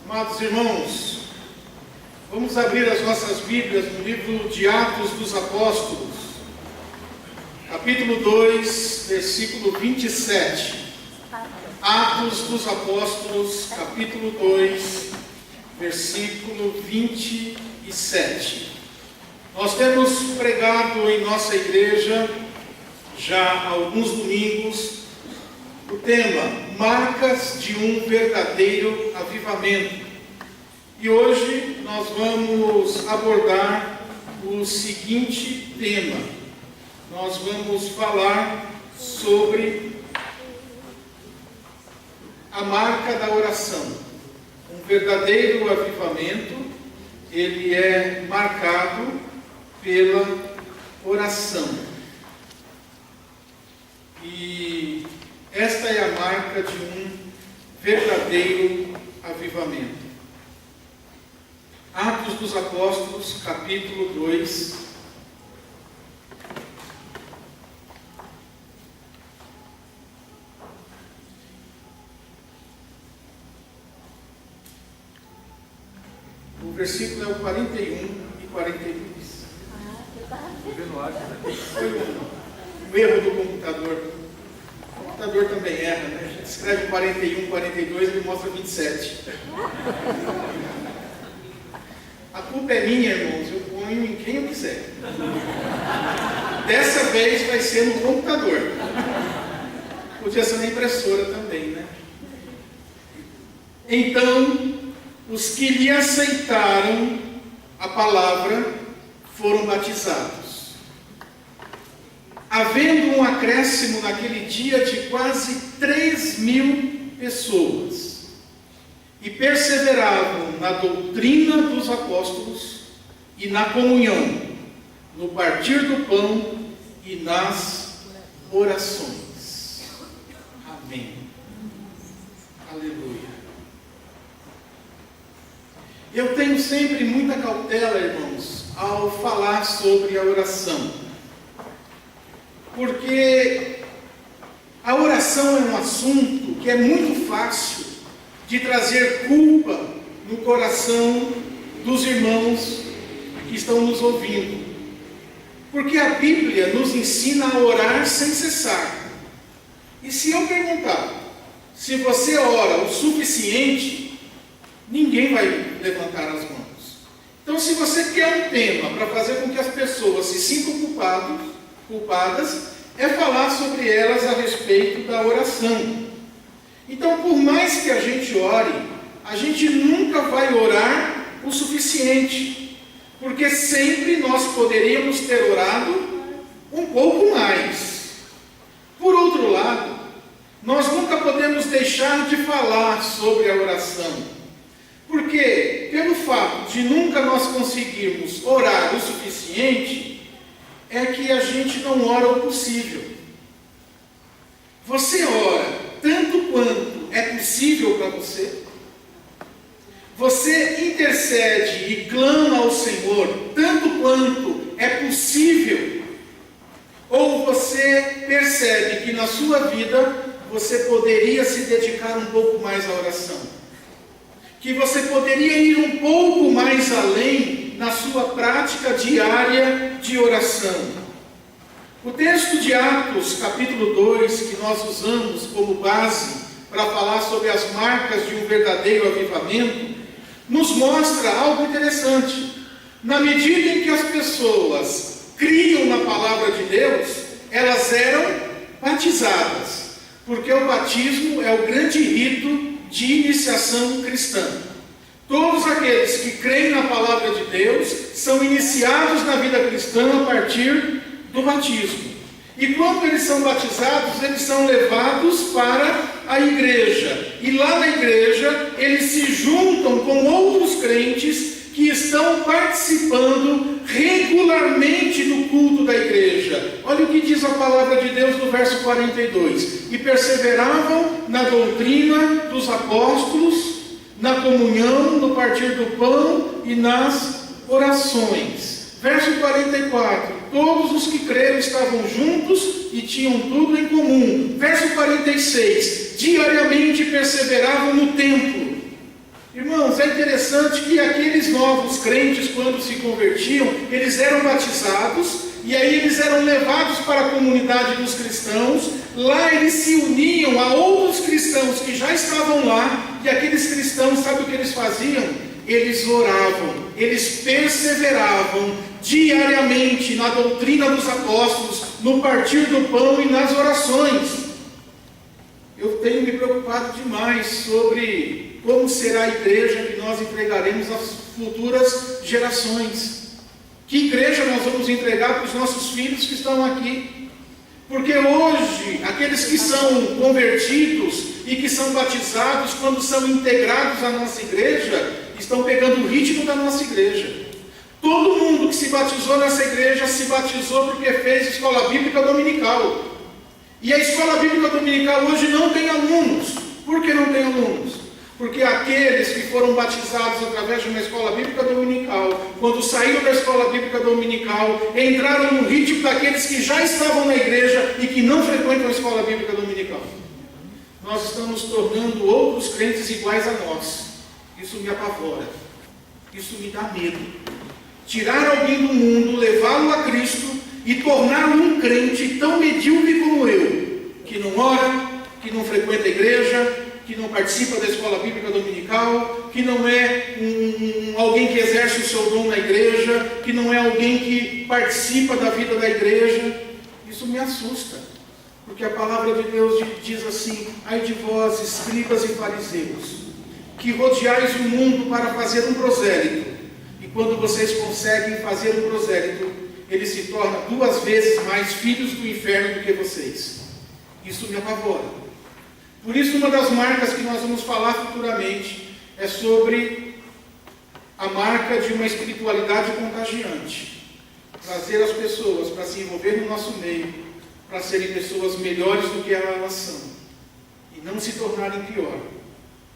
Amados irmãos, vamos abrir as nossas Bíblias no livro de Atos dos Apóstolos, capítulo 2, versículo 27. Atos dos Apóstolos, capítulo 2, versículo 27. Nós temos pregado em nossa igreja já há alguns domingos o tema Marcas de um Verdadeiro Avivamento. E hoje nós vamos abordar o seguinte tema. Nós vamos falar sobre a marca da oração. Um verdadeiro avivamento, ele é marcado pela oração. E esta é a marca de um verdadeiro avivamento. Atos dos Apóstolos, capítulo 2. O versículo é o 41 e 42. Foi um erro do computador. O computador também erra, né? A gente escreve 41, 42, ele mostra 27. A culpa é minha, irmãos, eu ponho em quem eu quiser. Dessa vez vai ser no computador. Podia ser na impressora também, né? Então, os que lhe aceitaram a palavra foram batizados. Havendo um acréscimo naquele dia de quase 3.000 pessoas, e perseveravam na doutrina dos apóstolos e na comunhão, no partir do pão e nas orações. Amém. Aleluia. Eu tenho sempre muita cautela, irmãos, ao falar sobre a oração. Porque a oração é um assunto que é muito fácil de trazer culpa no coração dos irmãos que estão nos ouvindo. Porque a Bíblia nos ensina a orar sem cessar. E se eu perguntar se você ora o suficiente, ninguém vai levantar as mãos. Então, se você quer um tema para fazer com que as pessoas se sintam culpadas, é falar sobre elas a respeito da oração. Então, por mais que a gente ore, a gente nunca vai orar o suficiente, porque sempre nós poderíamos ter orado um pouco mais. Por outro lado, nós nunca podemos deixar de falar sobre a oração, porque pelo fato de nunca nós conseguirmos orar o suficiente, é que a gente não ora o possível. Você ora tanto quanto é possível para você? Você intercede e clama ao Senhor tanto quanto é possível? Ou você percebe que na sua vida você poderia se dedicar um pouco mais à oração? Que você poderia ir um pouco mais além na sua prática diária de oração? O texto de Atos, capítulo 2, que nós usamos como base para falar sobre as marcas de um verdadeiro avivamento, nos mostra algo interessante. Na medida em que as pessoas criam na palavra de Deus, elas eram batizadas, porque o batismo é o grande rito de iniciação cristã. Todos aqueles que creem na palavra de Deus são iniciados na vida cristã a partir do batismo. E quando eles são batizados, eles são levados para a igreja. E lá na igreja, eles se juntam com outros crentes que estão participando regularmente do culto da igreja. Olha o que diz a palavra de Deus no verso 42. E perseveravam na doutrina dos apóstolos, na comunhão, no partir do pão e nas orações. Verso 44, todos os que creram estavam juntos e tinham tudo em comum. Verso 46, diariamente perseveravam no templo. Irmãos, é interessante que aqueles novos crentes, quando se convertiam, eles eram batizados, e aí eles eram levados para a comunidade dos cristãos. Lá eles se uniam a outros cristãos que já estavam lá, e aqueles cristãos, sabe o que eles faziam? Eles oravam, eles perseveravam diariamente na doutrina dos apóstolos, no partir do pão e nas orações. Eu tenho me preocupado demais sobre como será a igreja que nós entregaremos às futuras gerações. Que igreja nós vamos entregar para os nossos filhos que estão aqui? Porque hoje, aqueles que são convertidos e que são batizados, quando são integrados à nossa igreja, estão pegando o ritmo da nossa igreja. Todo mundo que se batizou nessa igreja se batizou porque fez escola bíblica dominical. E a escola bíblica dominical hoje não tem alunos. Por que não tem alunos? Porque aqueles que foram batizados através de uma escola bíblica dominical, quando saíram da escola bíblica dominical, entraram no ritmo daqueles que já estavam na igreja e que não frequentam a escola bíblica dominical. Nós estamos tornando outros crentes iguais a nós. Isso me apavora. Isso me dá medo. Tirar alguém do mundo, levá-lo a Cristo e torná-lo um crente tão medíocre como eu, que não ora, que não frequenta a igreja, que não participa da escola bíblica dominical, que não é alguém que exerce o seu dom na igreja, que não é alguém que participa da vida da igreja. Isso me assusta, porque a palavra de Deus diz assim: ai de vós, escribas e fariseus, que rodeais o mundo para fazer um prosélito, e quando vocês conseguem fazer um prosélito, ele se torna 2 vezes mais filhos do inferno do que vocês. Isso me apavora. Por isso, uma das marcas que nós vamos falar futuramente é sobre a marca de uma espiritualidade contagiante. Trazer as pessoas para se envolver no nosso meio, para serem pessoas melhores do que elas são, e não se tornarem pior.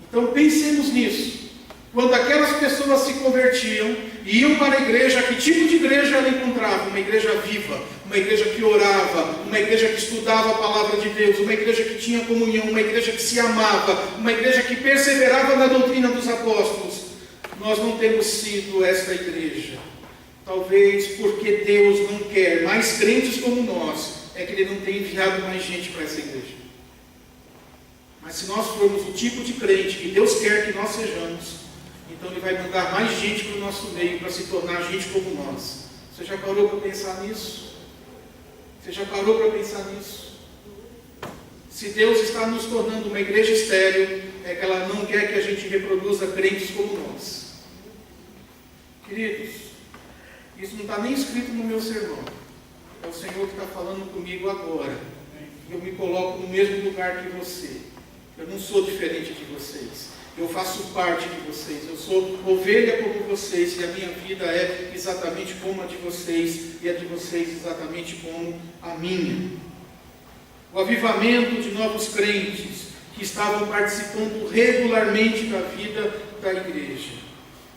Então pensemos nisso. Quando aquelas pessoas se convertiam e iam para a igreja, que tipo de igreja ela encontrava? Uma igreja viva, uma igreja que orava, uma igreja que estudava a palavra de Deus, uma igreja que tinha comunhão, uma igreja que se amava, uma igreja que perseverava na doutrina dos apóstolos. Nós não temos sido esta igreja. Talvez porque Deus não quer mais crentes como nós, é que Ele não tem enviado mais gente para essa igreja. Mas se nós formos o tipo de crente que Deus quer que nós sejamos, então Ele vai mandar mais gente para o nosso meio, para se tornar gente como nós. Você já parou para pensar nisso? Você já parou para pensar nisso? Se Deus está nos tornando uma igreja estéril, é que ela não quer que a gente reproduza crentes como nós. Queridos, isso não está nem escrito no meu sermão. É o Senhor que está falando comigo agora. Eu me coloco no mesmo lugar que você. Eu não sou diferente de vocês. Eu faço parte de vocês. Eu sou ovelha como vocês. E a minha vida é exatamente como a de vocês. E a de vocês exatamente como a minha. O avivamento de novos crentes que estavam participando regularmente da vida da igreja.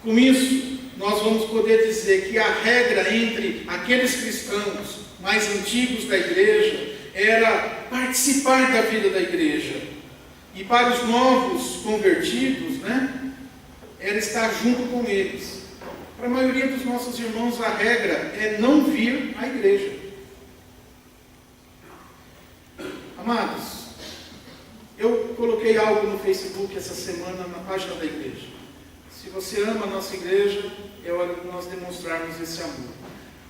Com isso, nós vamos poder dizer que a regra entre aqueles cristãos mais antigos da igreja era participar da vida da igreja. E para os novos convertidos, era estar junto com eles. Para a maioria dos nossos irmãos, a regra é não vir à igreja. Amados, eu coloquei algo no Facebook essa semana na página da igreja. Se você ama a nossa igreja, é hora de nós demonstrarmos esse amor.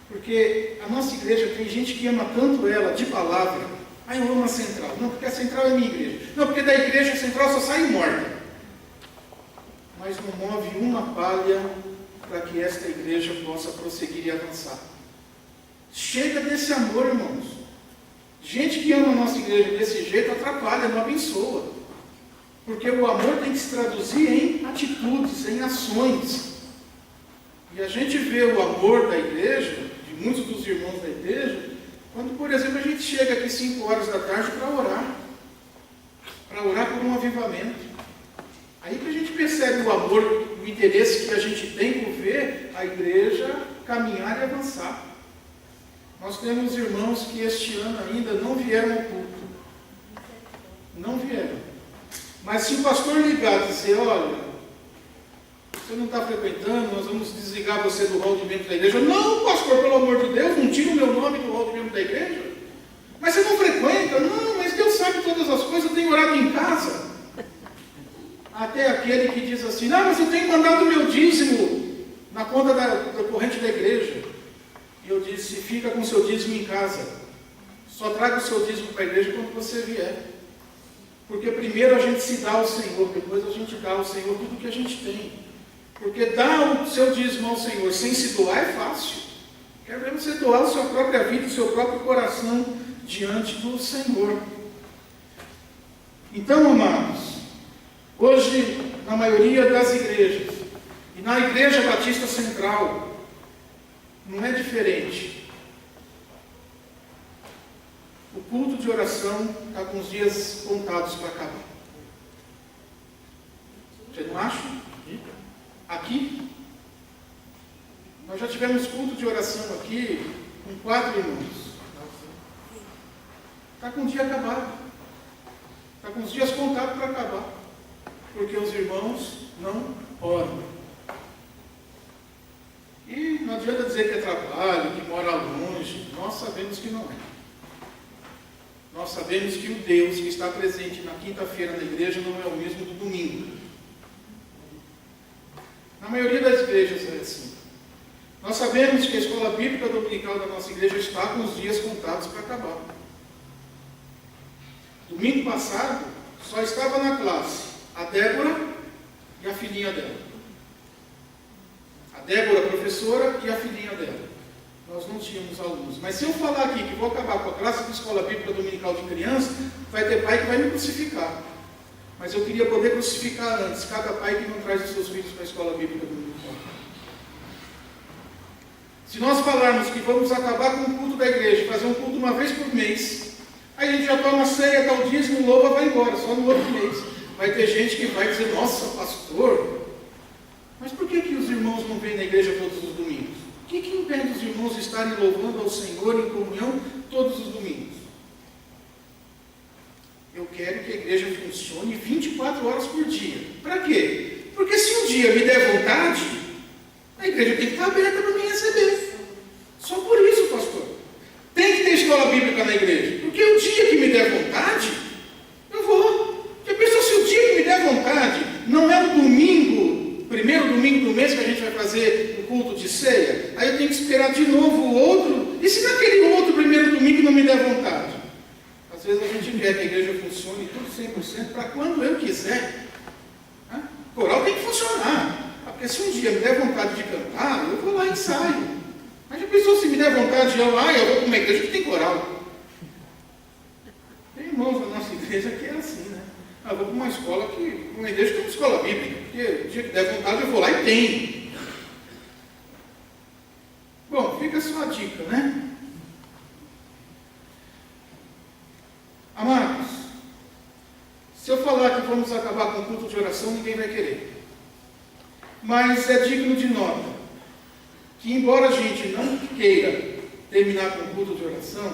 Porque a nossa igreja, tem gente que ama tanto ela de palavra. Ah, eu amo a Central. Não, porque a Central é minha igreja. Não, porque da igreja a Central só sai morta. Mas não move uma palha para que esta igreja possa prosseguir e avançar. Chega desse amor, irmãos. Gente que ama a nossa igreja desse jeito atrapalha, não abençoa. Porque o amor tem que se traduzir em atitudes, em ações. E a gente vê o amor da igreja, de muitos dos irmãos da igreja, quando, por exemplo, a gente chega aqui 5 horas da tarde para orar por um avivamento. Aí que a gente percebe o amor, o interesse que a gente tem por ver a igreja caminhar e avançar. Nós temos irmãos que este ano ainda não vieram ao culto. Não vieram. Mas se o pastor ligar e dizer, olha, você não está frequentando, nós vamos desligar você do hall de membros da igreja. Não, pastor, pelo amor de Deus, não tira o meu nome do hall de membros da igreja. Mas você não frequenta? Não, mas Deus sabe todas as coisas, eu tenho orado em casa. Até aquele que diz assim, não, mas eu tenho mandado o meu dízimo na conta da corrente da igreja. E eu disse, fica com o seu dízimo em casa. Só traga o seu dízimo para a igreja quando você vier. Porque primeiro a gente se dá ao Senhor, depois a gente dá ao Senhor tudo que a gente tem. Porque dar o seu dízimo ao Senhor sem se doar é fácil. Quer ver você doar a sua própria vida, o seu próprio coração diante do Senhor. Então, amados, hoje, na maioria das igrejas, e na Igreja Batista Central, não é diferente. O culto de oração está com os dias contados para acabar. Você não acha? Aqui, nós já tivemos culto de oração aqui com 4 irmãos. Está com o dia acabado. Está com os dias contados para acabar. Porque os irmãos não oram. E não adianta dizer que é trabalho, que mora longe. Nós sabemos que não é. Nós sabemos que o Deus que está presente na quinta-feira na igreja não é o mesmo do domingo. Na maioria das igrejas é assim. Nós sabemos que a escola bíblica dominical da nossa igreja está com os dias contados para acabar. Domingo passado, só estava na classe a Débora e a filhinha dela. A Débora, professora, e a filhinha dela. Nós não tínhamos alunos. Mas se eu falar aqui que vou acabar com a classe de escola bíblica dominical de criança, vai ter pai que vai me crucificar. Mas eu queria poder crucificar antes cada pai que não traz os seus filhos para a escola bíblica dominical. Se nós falarmos que vamos acabar com o culto da igreja, fazer um culto uma vez por mês, aí a gente já toma ceia, dá o dízimo, louva, vai embora, só no outro mês. Vai ter gente que vai dizer, nossa, pastor, mas por que os irmãos não vêm na igreja todos os domingos? O que impede os irmãos de estarem louvando ao Senhor em comunhão todos os domingos? Eu quero que a igreja funcione 24 horas por dia. Para quê? Porque se um dia me der vontade, a igreja tem que estar aberta para me receber. Só por isso, pastor. Tem que ter escola bíblica na igreja. Porque o dia que me der vontade, eu vou. Já pensou se o dia que me der vontade não é no domingo, primeiro domingo do mês que a gente vai fazer o culto de ceia? Aí eu tenho que esperar de novo o outro. E se naquele outro primeiro domingo não me der vontade? Às vezes a gente quer que a igreja funcione tudo 100% para quando eu quiser. Coral tem que funcionar. Porque se um dia me der vontade de cantar, eu vou lá e ensaio. Mas já pensou se me der vontade de eu vou para uma igreja que tem coral? Tem irmãos na nossa igreja que é assim, né? Eu vou para uma escola uma igreja que tem uma escola bíblica. Porque o dia que der vontade eu vou lá e tem. Bom, fica só a dica, né? Amados, se eu falar que vamos acabar com o culto de oração, ninguém vai querer. Mas é digno de nota que, embora a gente não queira terminar com o culto de oração,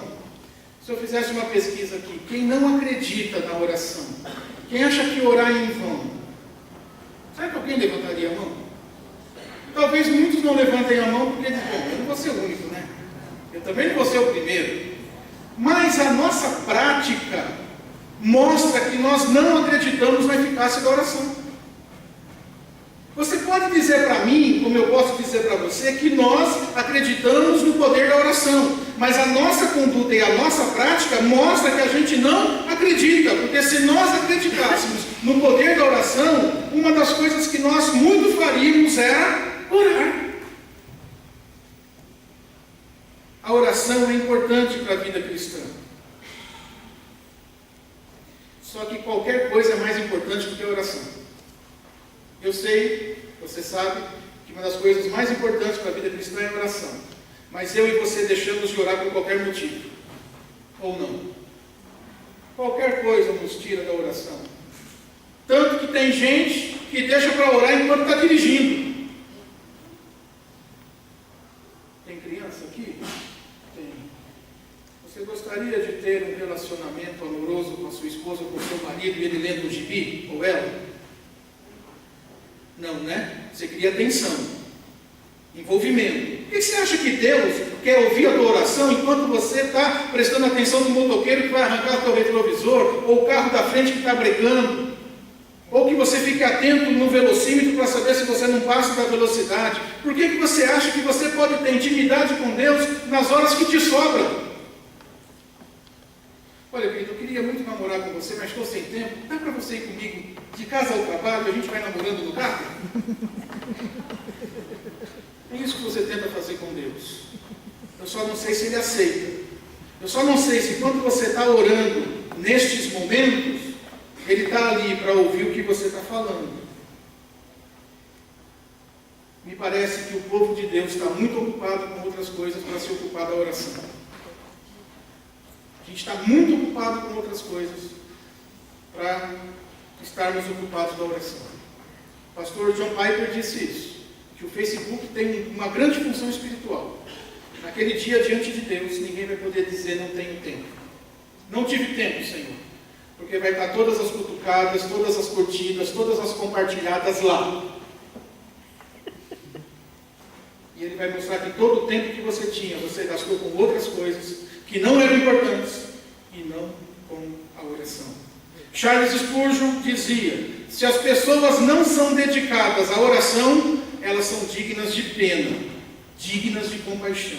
se eu fizesse uma pesquisa aqui, quem não acredita na oração, quem acha que orar é em vão, será que alguém levantaria a mão? Talvez muitos não levantem a mão porque dizem, bom, eu não vou ser o único, né? Eu também não vou ser o primeiro. Mas a nossa prática mostra que nós não acreditamos na eficácia da oração. Você pode dizer para mim, como eu posso dizer para você, que nós acreditamos no poder da oração, mas a nossa conduta e a nossa prática mostra que a gente não acredita, porque se nós acreditássemos no poder da oração, uma das coisas que nós muito faríamos era orar. A oração é importante para a vida cristã. Só que qualquer coisa é mais importante do que a oração. Eu sei, você sabe, que uma das coisas mais importantes para a vida cristã é a oração. Mas eu e você deixamos de orar por qualquer motivo. Ou não. Qualquer coisa nos tira da oração. Tanto que tem gente que deixa para orar enquanto está dirigindo. Tem criança aqui? Tem. Você gostaria de ter um relacionamento amoroso com a sua esposa, com o seu marido, e ele lendo um gibi? Ou ela? Não, né? Você cria atenção, envolvimento. Por que você acha que Deus quer ouvir a tua oração enquanto você está prestando atenção no motoqueiro que vai arrancar o teu retrovisor, ou o carro da frente que está brecando, ou que você fique atento no velocímetro para saber se você não passa da velocidade? Por que você acha que você pode ter intimidade com Deus nas horas que te sobram? Olha, querido, eu queria muito namorar com você, mas estou sem tempo. Dá para você ir comigo de casa ao trabalho, a gente vai namorando no carro? É isso que você tenta fazer com Deus. Eu só não sei se Ele aceita. Eu só não sei se quando você está orando nestes momentos, Ele está ali para ouvir o que você está falando. Me parece que o povo de Deus está muito ocupado com outras coisas para se ocupar da oração. A gente está muito ocupado com outras coisas para estarmos ocupados da oração. O pastor John Piper disse isso, que o Facebook tem uma grande função espiritual. Naquele dia diante de Deus, ninguém vai poder dizer não tenho tempo. Não tive tempo, Senhor. Porque vai estar todas as cutucadas, todas as curtidas, todas as compartilhadas lá. E Ele vai mostrar que todo o tempo que você tinha, você gastou com outras coisas que não eram importantes e não com a oração. Charles Spurgeon dizia: se as pessoas não são dedicadas à oração, elas são dignas de pena, dignas de compaixão.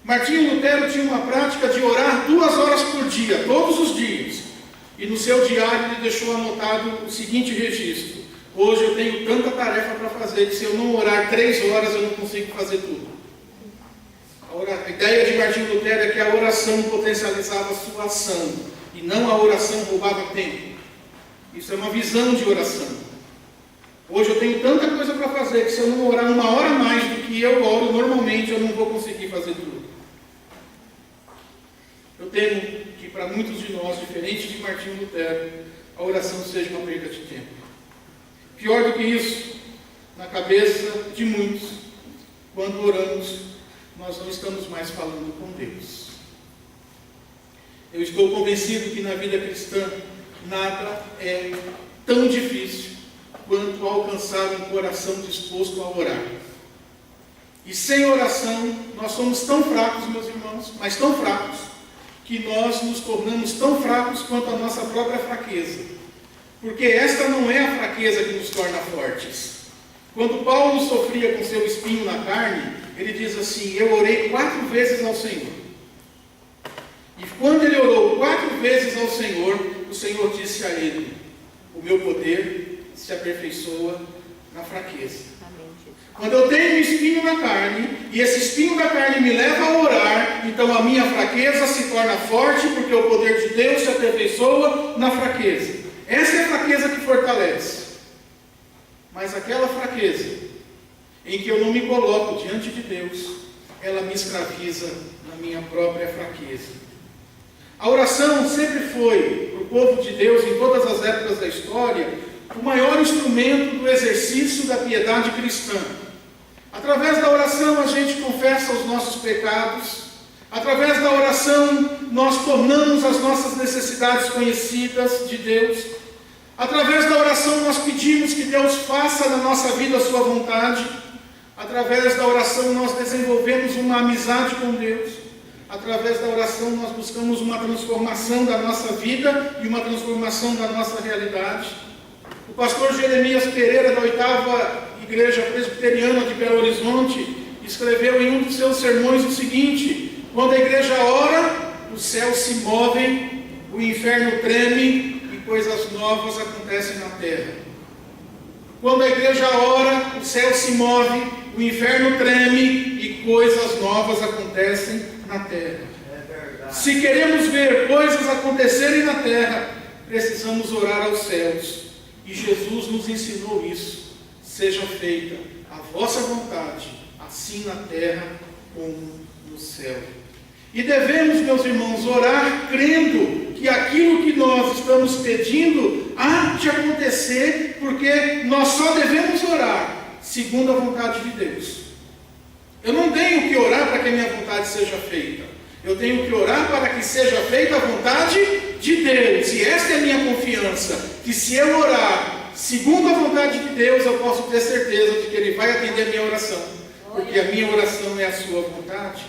Martinho Lutero tinha uma prática de orar 2 horas por dia, todos os dias. E no seu diário ele deixou anotado o seguinte registro: hoje eu tenho tanta tarefa para fazer que se eu não orar 3 horas eu não consigo fazer tudo. A ideia de Martinho Lutero é que a oração potencializava a sua ação e não a oração roubava tempo. Isso é uma visão de oração. Hoje eu tenho tanta coisa para fazer que se eu não orar 1 hora a mais do que eu oro normalmente, eu não vou conseguir fazer tudo. Eu temo que para muitos de nós, diferente de Martinho Lutero, a oração seja uma perda de tempo. Pior do que isso, na cabeça de muitos, quando oramos, nós não estamos mais falando com Deus. Eu estou convencido que na vida cristã nada é tão difícil quanto alcançar um coração disposto a orar. E sem oração, nós somos tão fracos, meus irmãos, mas tão fracos, que nós nos tornamos tão fracos quanto a nossa própria fraqueza. Porque esta não é a fraqueza que nos torna fortes. Quando Paulo sofria com seu espinho na carne, ele diz assim: eu orei 4 vezes ao Senhor. E quando ele orou 4 vezes ao Senhor, o Senhor disse a ele: o meu poder se aperfeiçoa na fraqueza. Quando eu tenho um espinho na carne, e esse espinho da carne me leva a orar, então a minha fraqueza se torna forte, porque o poder de Deus se aperfeiçoa na fraqueza. Essa é a fraqueza que fortalece. Mas aquela fraqueza em que eu não me coloco diante de Deus, ela me escraviza na minha própria fraqueza. A oração sempre foi, para o povo de Deus, em todas as épocas da história, o maior instrumento do exercício da piedade cristã. Através da oração a gente confessa os nossos pecados. Através da oração nós tornamos as nossas necessidades conhecidas de Deus. Através da oração nós pedimos que Deus faça na nossa vida a sua vontade. Através da oração nós desenvolvemos uma amizade com Deus. Através da oração nós buscamos uma transformação da nossa vida e uma transformação da nossa realidade. O pastor Jeremias Pereira, da 8ª Igreja Presbiteriana de Belo Horizonte, escreveu em um dos seus sermões o seguinte: quando a igreja ora, os céus se movem, o inferno treme e coisas novas acontecem na terra. Quando a igreja ora, o céu se move, o inferno treme e coisas novas acontecem na terra. Se queremos ver coisas acontecerem na terra, precisamos orar aos céus. E Jesus nos ensinou isso. Seja feita a vossa vontade, assim na terra como no céu. E devemos, meus irmãos, orar crendo que aquilo que nós estamos pedindo há de acontecer, porque nós só devemos orar segundo a vontade de Deus. Eu não tenho que orar para que a minha vontade seja feita. Eu tenho que orar para que seja feita a vontade de Deus. E esta é a minha confiança, que se eu orar segundo a vontade de Deus, eu posso ter certeza de que Ele vai atender a minha oração, porque a minha oração é a sua vontade.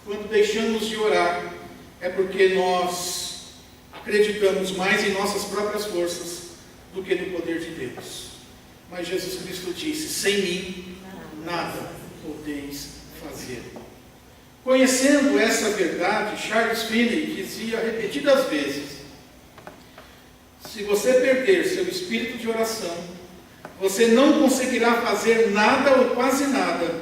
Quando deixamos de orar, é porque nós acreditamos mais em nossas próprias forças do que no poder de Deus. Mas Jesus Cristo disse: sem mim, nada podeis fazer. Conhecendo essa verdade, Charles Finney dizia repetidas vezes: se você perder seu espírito de oração, você não conseguirá fazer nada ou quase nada,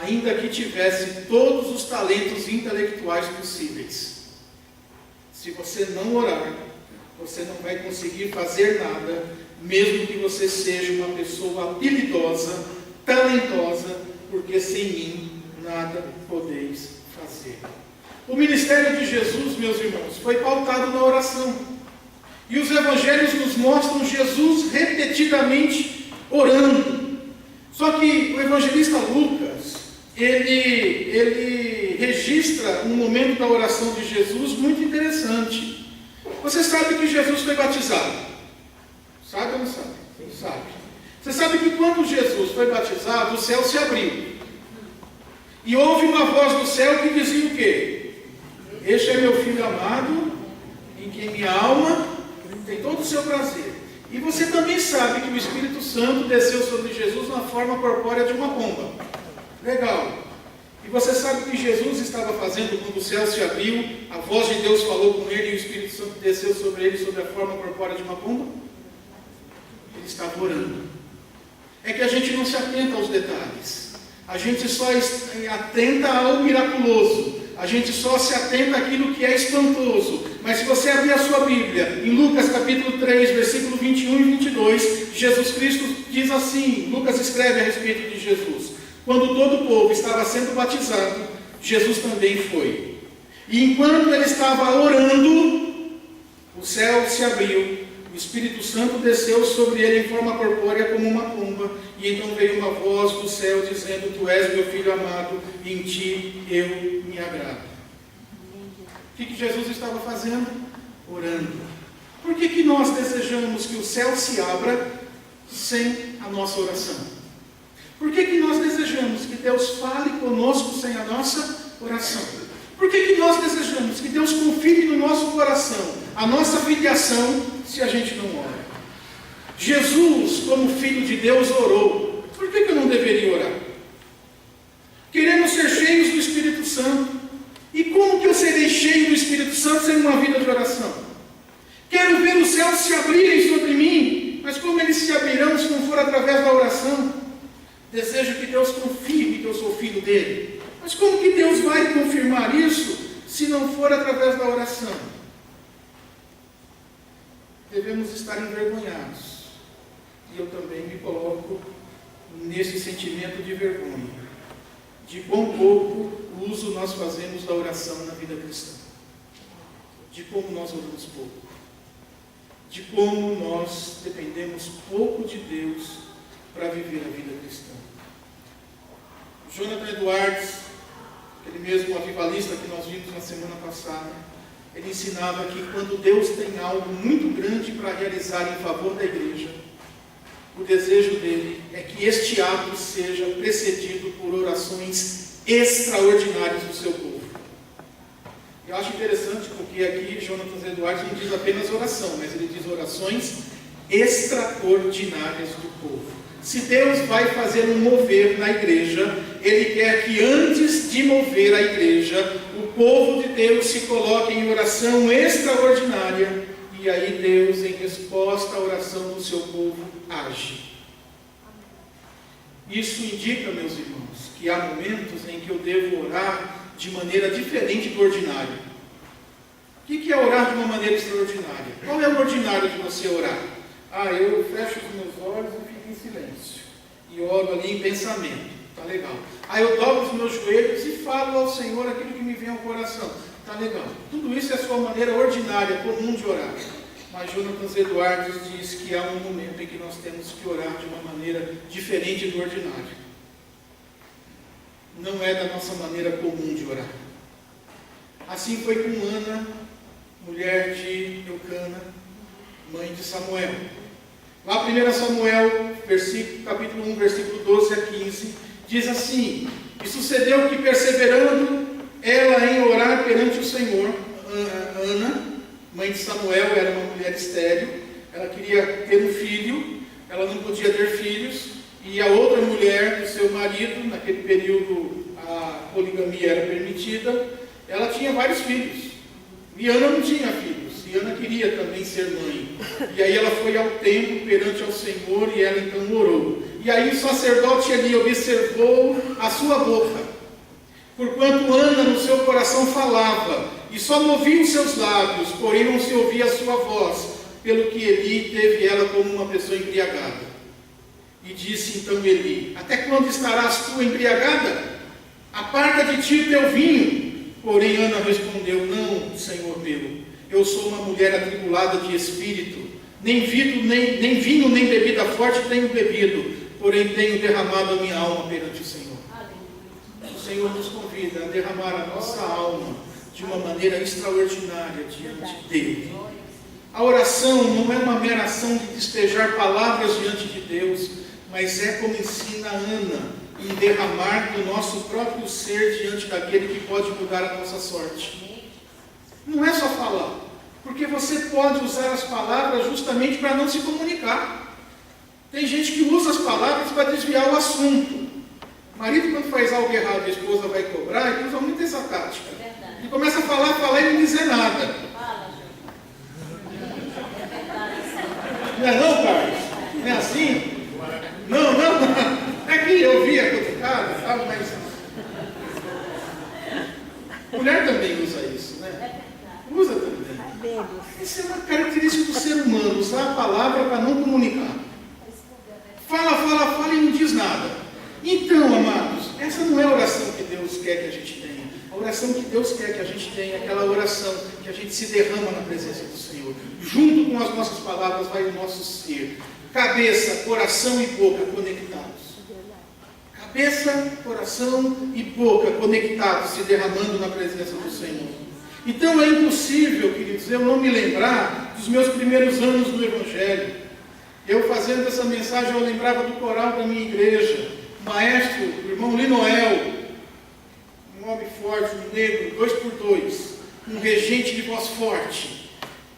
ainda que tivesse todos os talentos intelectuais possíveis. Se você não orar, você não vai conseguir fazer nada, mesmo que você seja uma pessoa habilidosa, talentosa, porque sem mim nada podeis fazer. O ministério de Jesus, meus irmãos, foi pautado na oração. E os evangelhos nos mostram Jesus repetidamente orando. Só que o evangelista Lucas, ele registra um momento da oração de Jesus muito interessante. Você sabe que Jesus foi batizado? Sabe ou não sabe? Sabe. Você sabe que quando Jesus foi batizado, o céu se abriu. E houve uma voz do céu que dizia o quê? Este é meu filho amado, em quem minha alma tem todo o seu prazer. E você também sabe que o Espírito Santo desceu sobre Jesus na forma corpórea de uma pomba. Legal. E você sabe o que Jesus estava fazendo quando o céu se abriu, a voz de Deus falou com ele e o Espírito Santo desceu sobre ele sob a forma corpórea de uma pomba? Ele estava orando. É que a gente não se atenta aos detalhes. A gente só atenta ao miraculoso. A gente só se atenta àquilo que é espantoso. Mas se você abrir a sua Bíblia, em Lucas capítulo 3, versículo 21 e 22, Jesus Cristo diz assim, Lucas escreve a respeito de Jesus: quando todo o povo estava sendo batizado, Jesus também foi. E enquanto ele estava orando, o céu se abriu, o Espírito Santo desceu sobre ele em forma corpórea como uma pomba, e então veio uma voz do céu dizendo: tu és meu filho amado, e em ti eu me agrado. O que Jesus estava fazendo? Orando. Por que nós desejamos que o céu se abra sem a nossa oração? Por que nós desejamos que Deus fale conosco sem a nossa oração? Por que nós desejamos que Deus confie no nosso coração a nossa filiação se a gente não ora? Jesus, como Filho de Deus, orou. Por que eu não deveria orar? Queremos ser cheios do Espírito Santo. E como que eu serei cheio do Espírito Santo sem uma vida de oração? Quero ver os céus se abrirem sobre mim, mas como eles se abrirão se não for através da oração? Desejo que Deus confirme que eu sou filho dele. Mas como que Deus vai confirmar isso se não for através da oração? Devemos estar envergonhados. E eu também me coloco nesse sentimento de vergonha. De quão pouco uso nós fazemos da oração na vida cristã. De como nós oramos pouco. De como nós dependemos pouco de Deus para viver a vida cristã. Jonathan Edwards, aquele mesmo avivalista que nós vimos na semana passada, ele ensinava que quando Deus tem algo muito grande para realizar em favor da igreja, o desejo dele é que este ato seja precedido por orações extraordinárias do seu povo. Eu acho interessante porque aqui Jonathan Edwards não diz apenas oração, mas ele diz orações extraordinárias do povo. Se Deus vai fazer um mover na igreja, Ele quer que antes de mover a igreja, o povo de Deus se coloque em oração extraordinária, e aí Deus, em resposta à oração do seu povo, age. Isso indica, meus irmãos, que há momentos em que eu devo orar de maneira diferente do ordinário. O que é orar de uma maneira extraordinária? Qual é o ordinário de você orar? Eu fecho os meus olhos e fico em silêncio. E oro ali em pensamento. Tá legal. Eu dobro os meus joelhos e falo ao Senhor aquilo que me vem ao coração. Tá legal. Tudo isso é a sua maneira ordinária, comum de orar. Mas Jonathan Edwards diz que há um momento em que nós temos que orar de uma maneira diferente do ordinário. Não é da nossa maneira comum de orar. Assim foi com Ana, mulher de Eucana. mãe de Samuel. Lá 1 Samuel, capítulo 1, versículo 12 a 15, diz assim: e sucedeu que, perseverando ela em orar perante o Senhor, Ana, mãe de Samuel, era uma mulher estéril, ela queria ter um filho, ela não podia ter filhos, e a outra mulher do seu marido, naquele período a poligamia era permitida, ela tinha vários filhos, e Ana não tinha filhos, e Ana queria também ser mãe, e aí ela foi ao templo perante ao Senhor, e ela então orou, e aí o sacerdote ali observou a sua boca, porquanto Ana no seu coração falava, e só movia os seus lábios, porém não se ouvia a sua voz, pelo que Eli teve ela como uma pessoa embriagada. E disse então Eli: até quando estarás tu embriagada? Aparta de ti o teu vinho. Porém Ana respondeu: não, Senhor meu, eu sou uma mulher atribulada de espírito, nem vinho nem bebida forte tenho bebido, porém tenho derramado a minha alma perante o Senhor. O Senhor nos convida a derramar a nossa alma de uma maneira extraordinária diante dele. A oração não é uma mera ação de despejar palavras diante de Deus, mas é como ensina Ana, em derramar do nosso próprio ser diante daquele que pode mudar a nossa sorte. Não é só falar, porque você pode usar as palavras justamente para não se comunicar. Tem gente que usa as palavras para desviar o assunto. O marido, quando faz algo errado, a esposa vai cobrar, ele usa muito essa tática. Ele começa a falar e não dizer nada. Não é não, Carlos? Não é assim? Não. É que eu vi a cutucada, sabe? Mas mulher também usa isso, né? Usa também. Isso é uma característica do ser humano, usar a palavra para não comunicar. Fala e não diz nada. Então, amados, essa não é a oração que Deus quer que a gente tenha. A oração que Deus quer que a gente tenha é aquela oração que a gente se derrama na presença do Senhor. Junto com as nossas palavras vai o nosso ser. Cabeça, coração e boca conectados. Cabeça, coração e boca conectados, se derramando na presença do Senhor. Então é impossível, queridos, eu não me lembrar dos meus primeiros anos no Evangelho. Eu fazendo essa mensagem, eu lembrava do coral da minha igreja. O maestro, o irmão Linoel, um homem forte, um negro, 2x2, um regente de voz forte.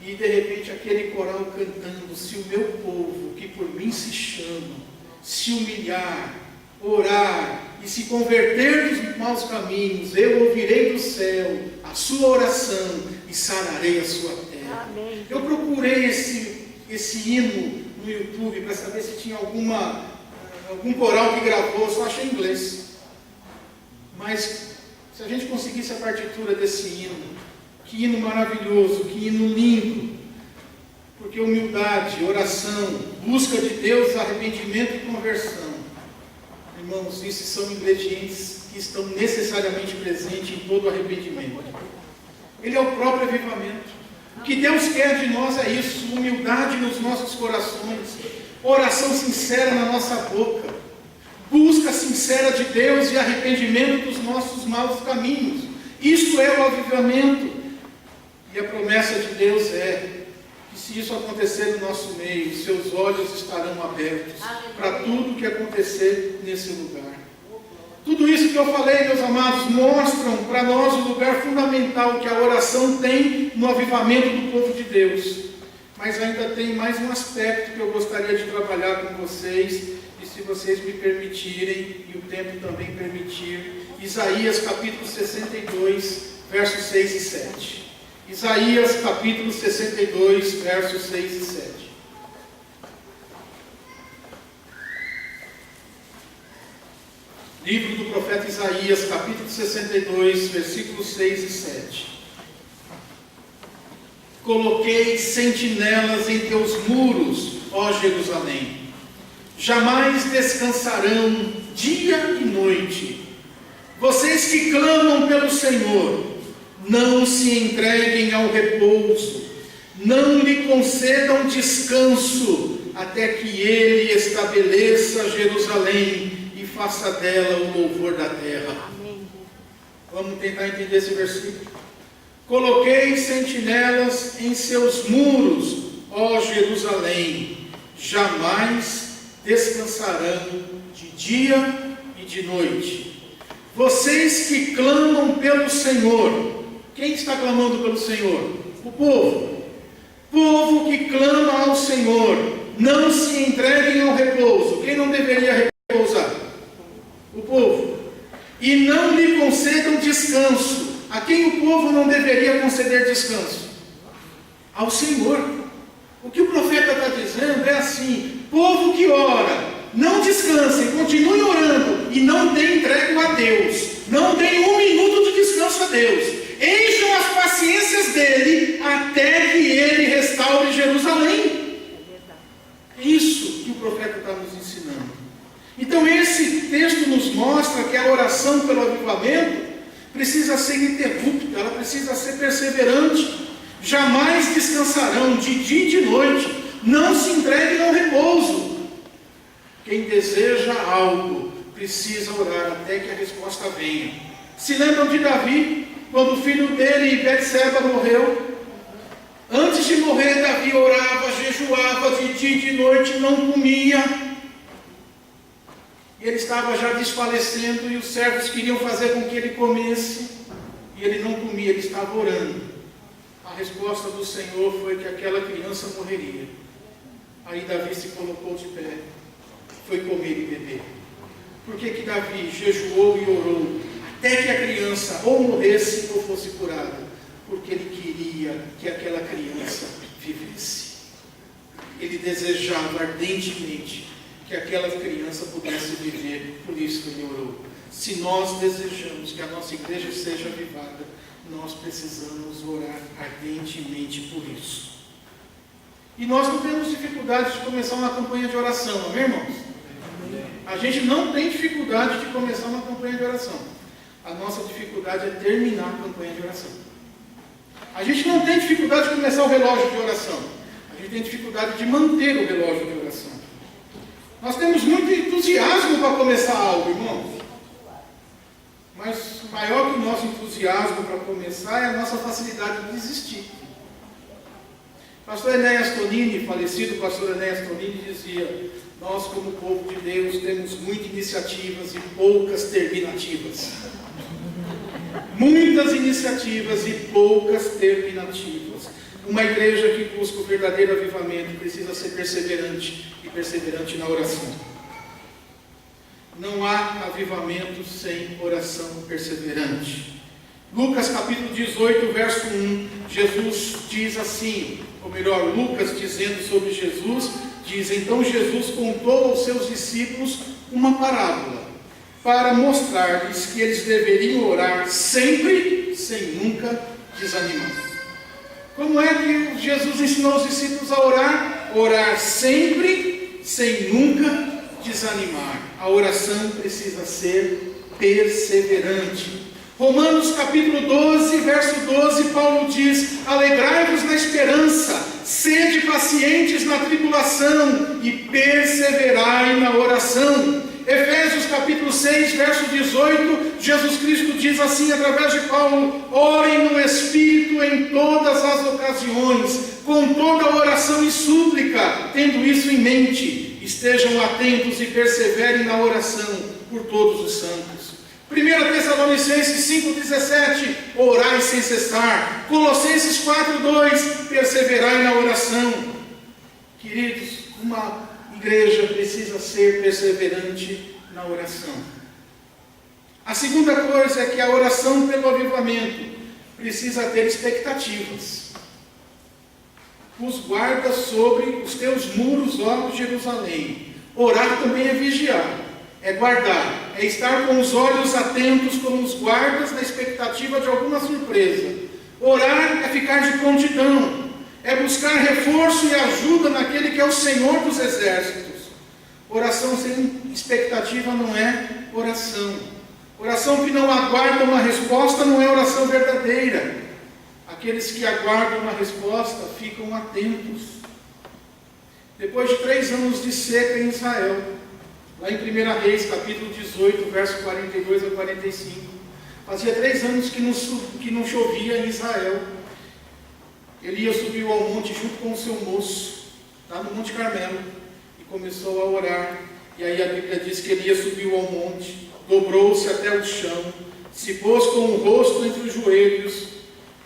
E de repente aquele coral cantando: se o meu povo, que por mim se chama, se humilhar, orar e se converter dos maus caminhos, eu ouvirei do céu a sua oração e sararei a sua terra. Amém. Eu procurei esse hino no YouTube para saber se tinha algum coral que gravou, só achei em inglês. Mas se a gente conseguisse a partitura desse hino, que hino maravilhoso, que hino lindo, porque humildade, oração, busca de Deus, arrependimento e conversão, irmãos, esses são ingredientes que estão necessariamente presentes em todo arrependimento. Ele é o próprio avivamento. O que Deus quer de nós é isso: humildade nos nossos corações, oração sincera na nossa boca, busca sincera de Deus e arrependimento dos nossos maus caminhos. Isto é o avivamento. E a promessa de Deus é que, se isso acontecer no nosso meio, seus olhos estarão abertos para tudo que acontecer nesse lugar. Tudo isso que eu falei, meus amados, mostram para nós o lugar fundamental que a oração tem no avivamento do povo de Deus. Mas ainda tem mais um aspecto que eu gostaria de trabalhar com vocês, e se vocês me permitirem, e o tempo também permitir, Isaías capítulo 62, versos 6 e 7. Isaías capítulo 62, versos 6 e 7. Livro do profeta Isaías, capítulo 62, versículos 6 e 7. Coloquei sentinelas em teus muros, ó Jerusalém. Jamais descansarão dia e noite. Vocês que clamam pelo Senhor, não se entreguem ao repouso, não lhe concedam descanso, até que ele estabeleça Jerusalém e faça dela o louvor da terra. Amém. Vamos tentar entender esse versículo. Coloquei sentinelas em seus muros, ó Jerusalém. Jerusalém, jamais descansarão de dia e de noite. Vocês que clamam pelo Senhor, quem está clamando pelo Senhor? O povo. Povo que clama ao Senhor, não se entreguem ao repouso. Quem não deveria repousar? O povo. E não lhe concedam descanso. A quem o povo não deveria conceder descanso? Ao Senhor. O que o profeta está dizendo é assim: povo que ora, não descansem, continuem orando e não deem entregue a Deus. Não deem um minuto de descanso a Deus. Encham as paciências dele até que ele restaure Jerusalém. É isso que o profeta está nos ensinando. Então esse texto nos mostra que a oração pelo avivamento precisa ser ininterrupta, ela precisa ser perseverante. Jamais descansarão de dia e de noite, não se entreguem ao repouso. Quem deseja algo precisa orar até que a resposta venha. Se lembram de Davi, quando o filho dele, Betseba, morreu? Antes de morrer, Davi orava, jejuava de dia e de noite, não comia. E ele estava já desfalecendo e os servos queriam fazer com que ele comesse. E ele não comia, ele estava orando. A resposta do Senhor foi que aquela criança morreria. Aí Davi se colocou de pé, foi comer e beber. Por que Davi jejuou e orou até que a criança ou morresse ou fosse curada? Porque ele queria que aquela criança vivesse. Ele desejava ardentemente que aquela criança pudesse viver, por isso ele orou. Se nós desejamos que a nossa igreja seja avivada, nós precisamos orar ardentemente por isso. E nós não temos dificuldade de começar uma campanha de oração, não é, irmãos? A gente não tem dificuldade de começar uma campanha de oração. A nossa dificuldade é terminar a campanha de oração. A gente não tem dificuldade de começar o relógio de oração. A gente tem dificuldade de manter o relógio de oração. Nós temos muito entusiasmo para começar algo, irmãos. Mas maior que o nosso entusiasmo para começar é a nossa facilidade de desistir. Pastor Enéas Tonini, falecido pastor Enéas Tonini, dizia: nós como povo de Deus temos muitas iniciativas e poucas terminativas. Muitas iniciativas e poucas terminativas. Uma igreja que busca o verdadeiro avivamento precisa ser perseverante e perseverante na oração. Não há avivamento sem oração perseverante. Lucas capítulo 18, verso 1, Jesus diz assim, ou melhor, Lucas dizendo sobre Jesus, diz: então Jesus contou aos seus discípulos uma parábola, para mostrar-lhes que eles deveriam orar sempre, sem nunca desanimar. Como é que Jesus ensinou os discípulos a orar? Orar sempre, sem nunca desanimar. A oração precisa ser perseverante. Romanos capítulo 12, verso 12, Paulo diz: alegrai-vos na esperança, sede pacientes na tribulação e perseverai na oração. Efésios capítulo 6, verso 18, Jesus Cristo diz assim através de Paulo: orem no Espírito em todas as ocasiões, com toda oração e súplica, tendo isso em mente, estejam atentos e perseverem na oração por todos os santos. 1 Tessalonicenses 5,17, orai sem cessar. Colossenses 4,2, perseverai na oração. Queridos, uma igreja precisa ser perseverante na oração. A segunda coisa é que a oração pelo avivamento precisa ter expectativas. Os guardas sobre os teus muros, ó Jerusalém. Orar também é vigiar, é guardar, é estar com os olhos atentos como os guardas na expectativa de alguma surpresa. Orar é ficar de prontidão, é buscar reforço e ajuda naquele que é o Senhor dos exércitos. Oração sem expectativa não é oração. Oração que não aguarda uma resposta não é oração verdadeira. Aqueles que aguardam uma resposta ficam atentos. Depois de 3 anos de seca em Israel, lá em 1 Reis, capítulo 18, verso 42 a 45, fazia 3 anos que não chovia em Israel. Elias subiu ao monte junto com o seu moço. Está no Monte Carmelo. E começou a orar. E aí a Bíblia diz que Elias subiu ao monte, dobrou-se até o chão, se pôs com o rosto entre os joelhos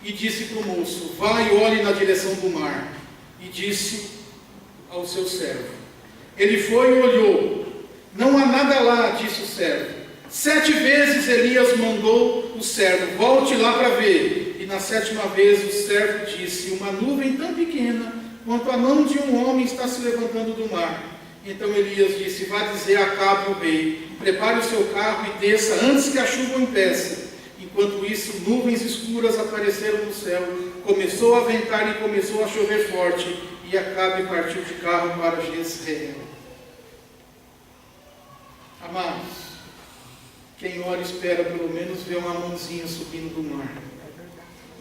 e disse para o moço: vai e olhe na direção do mar. E disse ao seu servo. Ele foi e olhou. Não há nada lá, disse o servo. 7 vezes Elias mandou o servo: volte lá para ver. E na 7ª vez o servo disse: uma nuvem tão pequena quanto a mão de um homem está se levantando do mar. Então Elias disse: vá dizer a Acabe o rei, prepare o seu carro e desça antes que a chuva o impeça. Enquanto isso, nuvens escuras apareceram no céu, começou a ventar e começou a chover forte, e Acabe partiu de carro para Jezreel. Amados, quem ora espera pelo menos ver uma mãozinha subindo do mar.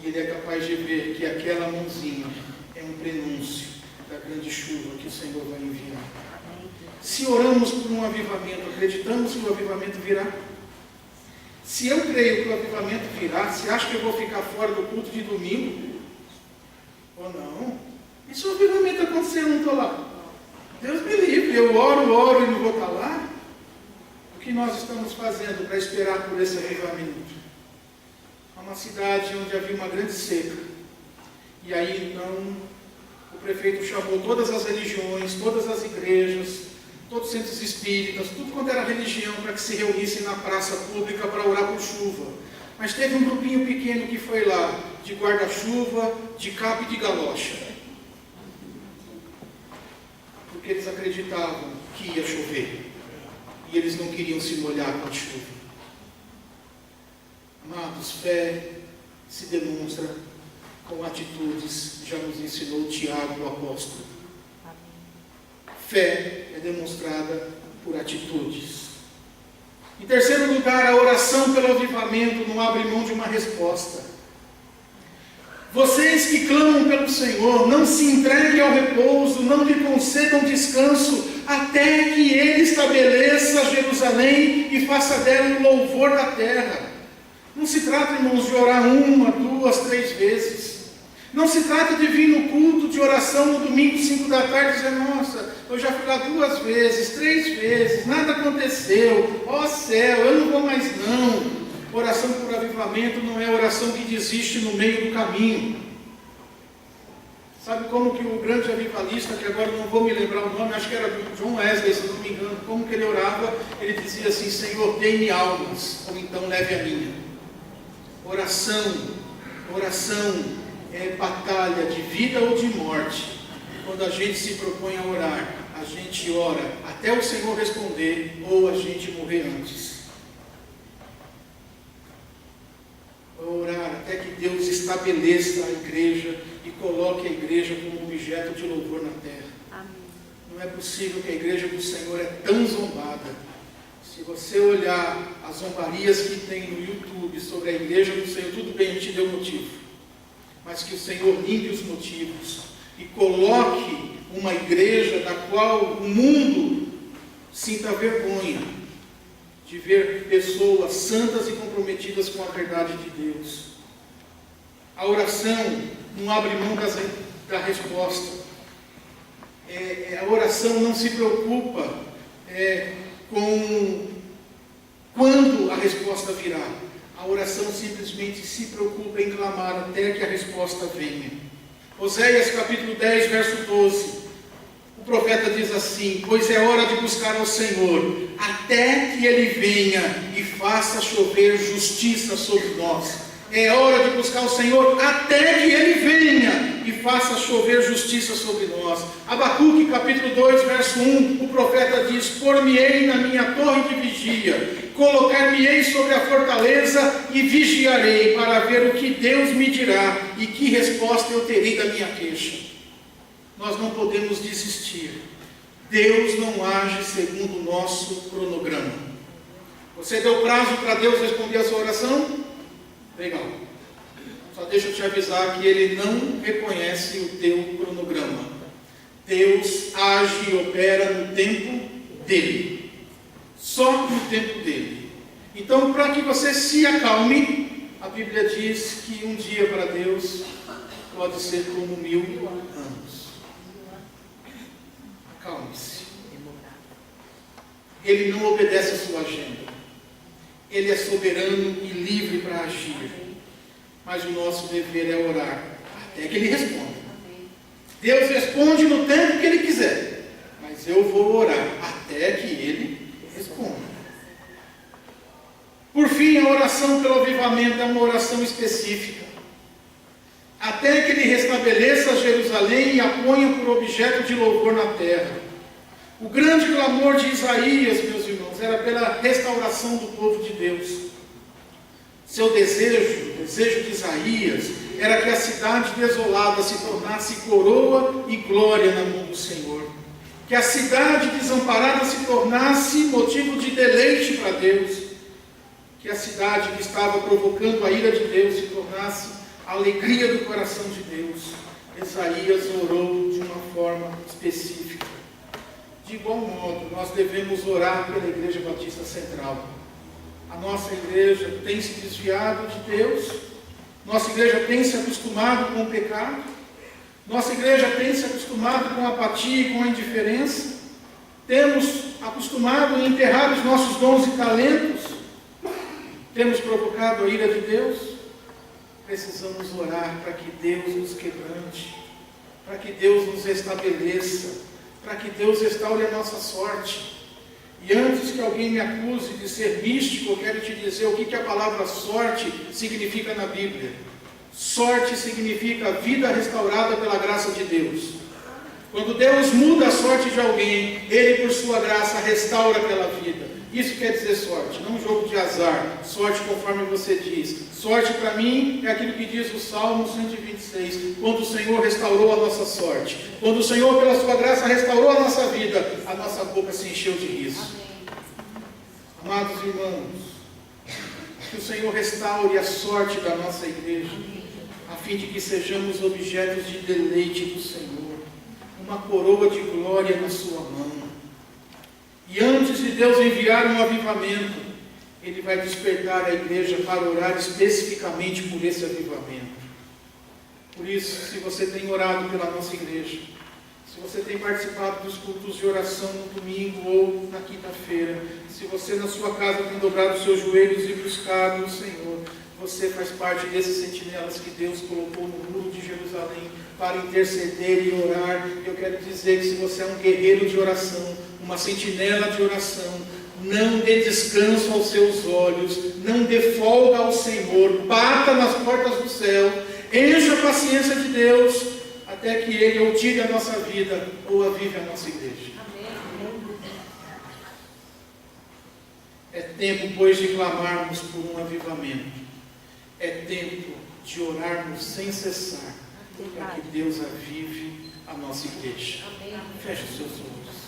E ele é capaz de ver que aquela mãozinha é um prenúncio da grande chuva que o Senhor vai enviar. Se oramos por um avivamento, acreditamos que o avivamento virá? Se eu creio que o avivamento virá, você acha que eu vou ficar fora do culto de domingo? Ou não? E se o avivamento acontecer, eu não estou lá? Deus me livre, eu oro e não vou estar lá? O que nós estamos fazendo para esperar por esse avivamento? É uma cidade onde havia uma grande seca. E aí então o prefeito chamou todas as religiões, todas as igrejas, todos os centros espíritas, tudo quanto era religião, para que se reunissem na praça pública para orar por chuva. Mas teve um grupinho pequeno que foi lá, de guarda-chuva, de capa e de galocha. Porque eles acreditavam que ia chover. E eles não queriam se molhar com a chuva. Amados, fé se demonstra com atitudes, já nos ensinou Tiago, o apóstolo. Fé é demonstrada por atitudes. Em terceiro lugar, a oração pelo avivamento não abre mão de uma resposta. Vocês que clamam pelo Senhor, não se entreguem ao repouso, não lhe concedam descanso, até que Ele estabeleça Jerusalém e faça dela o louvor da terra. Não se trata, irmãos, de orar 1, 2, 3 vezes. Não se trata de vir no culto de oração no domingo, 5 da tarde, e dizer: nossa, eu já fui lá 2 vezes, 3 vezes, nada aconteceu, ó céu, eu não vou mais não. Oração por avivamento não é oração que desiste no meio do caminho. Sabe como que o grande avivalista, que agora não vou me lembrar o nome, acho que era John Wesley, se não me engano, como que ele orava? Ele dizia assim: Senhor, dê-me almas, ou então leve a minha. Oração é batalha de vida ou de morte. Quando a gente se propõe a orar, a gente ora até o Senhor responder, ou a gente morrer antes. Orar até que Deus estabeleça a igreja e coloque a igreja como objeto de louvor na terra. Amém. Não é possível que a igreja do Senhor é tão zombada. Se você olhar as zombarias que tem no YouTube sobre a igreja do Senhor, tudo bem, a gente deu motivo. Mas que o Senhor limpe os motivos e coloque uma igreja da qual o mundo sinta vergonha de ver pessoas santas e comprometidas com a verdade de Deus. A oração não abre mão da resposta. A oração não se preocupa com quando a resposta virá. A oração simplesmente se preocupa em clamar até que a resposta venha. Oséias capítulo 10, verso 12. O profeta diz assim: pois é hora de buscar ao Senhor, até que Ele venha e faça chover justiça sobre nós. É hora de buscar o Senhor até que Ele venha e faça chover justiça sobre nós. Abacuque capítulo 2, verso 1, o profeta diz: por-me-ei na minha torre de vigia, colocar-me-ei sobre a fortaleza e vigiarei para ver o que Deus me dirá e que resposta eu terei da minha queixa. Nós não podemos desistir. Deus não age segundo o nosso cronograma. Você deu prazo para Deus responder a sua oração? Legal. Só deixa eu te avisar que Ele não reconhece o teu cronograma. Deus age e opera no tempo dEle. Só no tempo dEle. Então, para que você se acalme, a Bíblia diz que um dia para Deus pode ser como 1000 anos. Ele não obedece a sua agenda. Ele é soberano e livre para agir. Mas o nosso dever é orar até que Ele responda. Deus responde no tempo que Ele quiser. Mas eu vou orar até que Ele responda. Por fim, a oração pelo avivamento é uma oração específica. Até que Ele restabeleça Jerusalém e a ponha por objeto de louvor na terra. O grande clamor de Isaías, meus irmãos, era pela restauração do povo de Deus. Seu desejo, o desejo de Isaías, era que a cidade desolada se tornasse coroa e glória na mão do Senhor. Que a cidade desamparada se tornasse motivo de deleite para Deus. Que a cidade que estava provocando a ira de Deus se tornasse a alegria do coração de Deus. Isaías orou de uma forma específica. De igual modo, nós devemos orar pela Igreja Batista Central. A nossa igreja tem se desviado de Deus. Nossa igreja tem se acostumado com o pecado. Nossa igreja tem se acostumado com a apatia e com a indiferença. Temos acostumado em enterrar os nossos dons e talentos. Temos provocado a ira de Deus. Precisamos orar para que Deus nos quebrante, para que Deus nos estabeleça, para que Deus restaure a nossa sorte. E antes que alguém me acuse de ser místico, eu quero te dizer o que a palavra sorte significa na Bíblia. Sorte significa vida restaurada pela graça de Deus. Quando Deus muda a sorte de alguém, Ele, por sua graça, restaura aquela vida. Isso quer dizer sorte, não um jogo de azar. Sorte conforme você diz. Sorte para mim é aquilo que diz o Salmo 126. Quando o Senhor restaurou a nossa sorte. Quando o Senhor, pela sua graça, restaurou a nossa vida, a nossa boca se encheu de riso. Amados irmãos, que o Senhor restaure a sorte da nossa igreja, a fim de que sejamos objetos de deleite do Senhor, uma coroa de glória na sua mão. E antes de Deus enviar um avivamento, Ele vai despertar a igreja para orar especificamente por esse avivamento. Por isso, se você tem orado pela nossa igreja, se você tem participado dos cultos de oração no domingo ou na quinta-feira, se você na sua casa tem dobrado os seus joelhos e buscado o Senhor, você faz parte desses sentinelas que Deus colocou no muro de Jerusalém para interceder e orar. Eu quero dizer que se você é um guerreiro de oração, uma sentinela de oração, não dê descanso aos seus olhos, não dê folga ao Senhor, bata nas portas do céu, encha a paciência de Deus, até que Ele ou tire a nossa vida, ou avive a nossa igreja. É tempo, pois, de clamarmos por um avivamento. É tempo de orarmos sem cessar, para que Deus avive a nossa igreja. Feche os seus olhos.